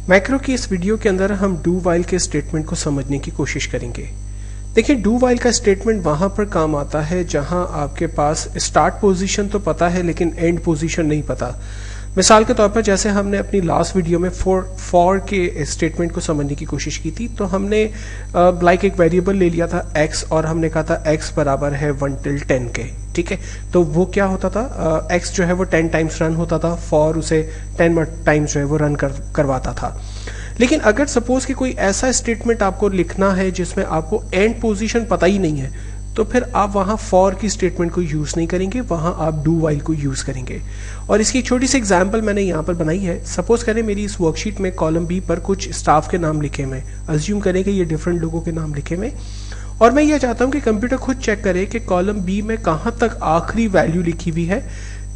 Macro की इस video के अंदर हम डू वाइल के स्टेटमेंट को समझने की कोशिश करेंगे। देखिए, डू वाइल का स्टेटमेंट वहां पर काम आता है जहां आपके पास स्टार्ट पोजीशन तो पता है लेकिन एंड पोजीशन नहीं पता। मिसाल के तौर पर जैसे हमने अपनी लास्ट वीडियो में फॉर के स्टेटमेंट को समझने की कोशिश की थी, तो हमने लाइक एक वेरिएबल ले लिया था x और हमने कहा था x बराबर है 1 till 10 के। ठीक है, तो वो क्या होता था, x जो है वो 10 टाइम्स रन होता था, फॉर उसे 10 टाइम्स जो है वो रन करवाता था। लेकिन अगर सपोज कि कोई ऐसा स्टेटमेंट आपको लिखना है जिसमें आपको एंड पोजीशन पता ही नहीं है, तो फिर आप वहां फॉर की स्टेटमेंट को यूज नहीं करेंगे, वहां आप डू वाइल को यूज करेंगे। और इसकी छोटी सी एग्जांपल मैंने यहाँ पर बनाई है। सपोज करें मेरी इस वर्कशीट में कॉलम बी पर कुछ स्टाफ के नाम लिखे हुए, अज्यूम करें कि ये डिफरेंट लोगों के नाम लिखे हुए, और मैं ये चाहता हूं कि कंप्यूटर खुद चेक करे कि कॉलम बी में कहां तक आखिरी वैल्यू लिखी हुई है।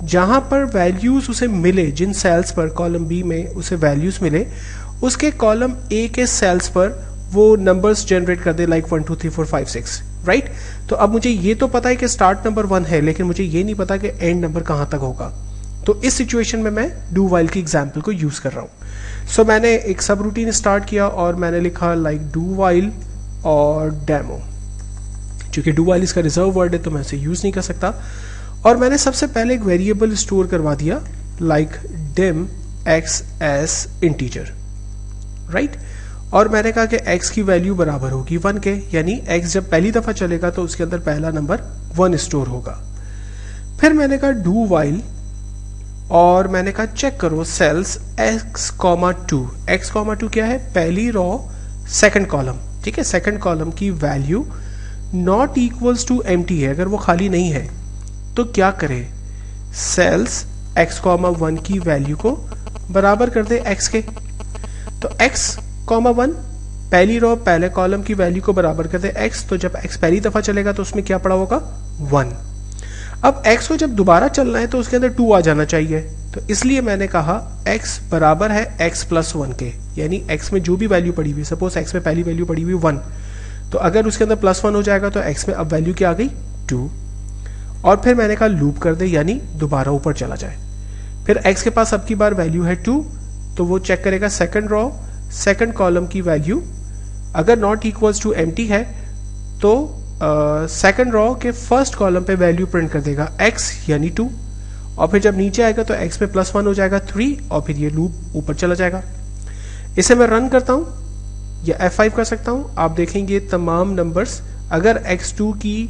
जहां पर वैल्यूज उसे मिले, जिन सेल्स पर कॉलम बी में उसे वैल्यूज मिले, उसके कॉलम ए के सेल्स पर वो नंबर्स जनरेट कर दे, लाइक 1 2 3 4 5 6, राइट। तो अब मुझे ये तो पता है कि स्टार्ट नंबर 1 है, लेकिन मुझे ये नहीं पता कि एंड नंबर कहां तक होगा। तो इस सिचुएशन में मैं डू वाइल की एग्जांपल को यूज कर रहा हूं। सो मैंने एक सब रूटीन स्टार्ट किया और मैंने लिखा लाइक डू वाइल और डेमो। चूंकि डू वाइल इसका रिजर्व वर्ड है तो मैं इसे यूज नहीं कर सकता, और मैंने सबसे पहले एक वेरिएबल स्टोर करवा दिया like dim x S integer, right. और मैंने कहा कि x की वैल्यू बराबर होगी 1 के, यानी x जब पहली दफा चलेगा तो उसके अंदर पहला नंबर 1 स्टोर होगा। फिर मैंने कहा डू वाइल और मैंने कहा चेक करो सेल्स x, 2। x, 2 क्या है? पहली रो सेकंड कॉलम। ठीक है, सेकंड कॉलम की value not equals to empty है, अगर वो खाली नहीं है तो क्या करे, सेल्स x, 1 की वैल्यू को बराबर कर दे x के। तो x, 1 पहली रो पहले कॉलम की वैल्यू को बराबर कर दे x, तो जब x पहली दफा चलेगा तो उसमें क्या पड़ा होगा 1। अब x को जब दोबारा चलना है तो उसके अंदर 2 आ जाना चाहिए, तो इसलिए मैंने कहा x बराबर है x प्लस 1 के, यानी x में जो भी वैल्यू पड़ी हुई, सपोज x में पहली वैल्यू पड़ी हुई 1, तो अगर उसके अंदर प्लस 1 हो जाएगा तो x में अब वैल्यू क्या आ गई 2। और फिर मैंने कहा लूप कर दे, यानी दोबारा ऊपर चला जाए। फिर x के पास अब की बार वैल्यू है 2, तो वो चेक करेगा सेकंड रो सेकंड कॉलम की वैल्यू, अगर नॉट इक्वल्स टू एम्प्टी है तो सेकंड रो के फर्स्ट कॉलम पे वैल्यू प्रिंट कर देगा x यानी 2, और फिर जब नीचे आएगा तो x में प्लस 1 हो जाएगा 3, और फिर ये लूप ऊपर चला जाएगा। इसे मैं रन करता हूं या F5 कर सकता हूं, आप देखेंगे तमाम नंबर्स, अगर x2 की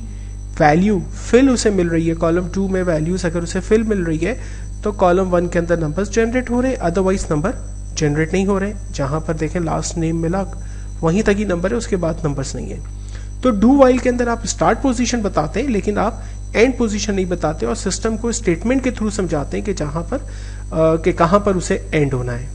वैल्यू फिल उसे मिल रही है, कॉलम 2 में वैल्यूज अगर उसे फिल मिल रही है तो कॉलम 1 के अंदर नंबर्स जनरेट हो रहे हैं, अदरवाइज नंबर जनरेट नहीं हो रहे। जहां पर देखें लास्ट नेम मिला वहीं तक ही नंबर है, उसके बाद नंबर्स नहीं है। तो डू वाइल के अंदर आप स्टार्ट पोजीशन बताते हैं लेकिन आप एंड पोजीशन नहीं बताते, और सिस्टम को स्टेटमेंट के थ्रू समझाते हैं कि जहां पर कि कहां पर उसे एंड होना है।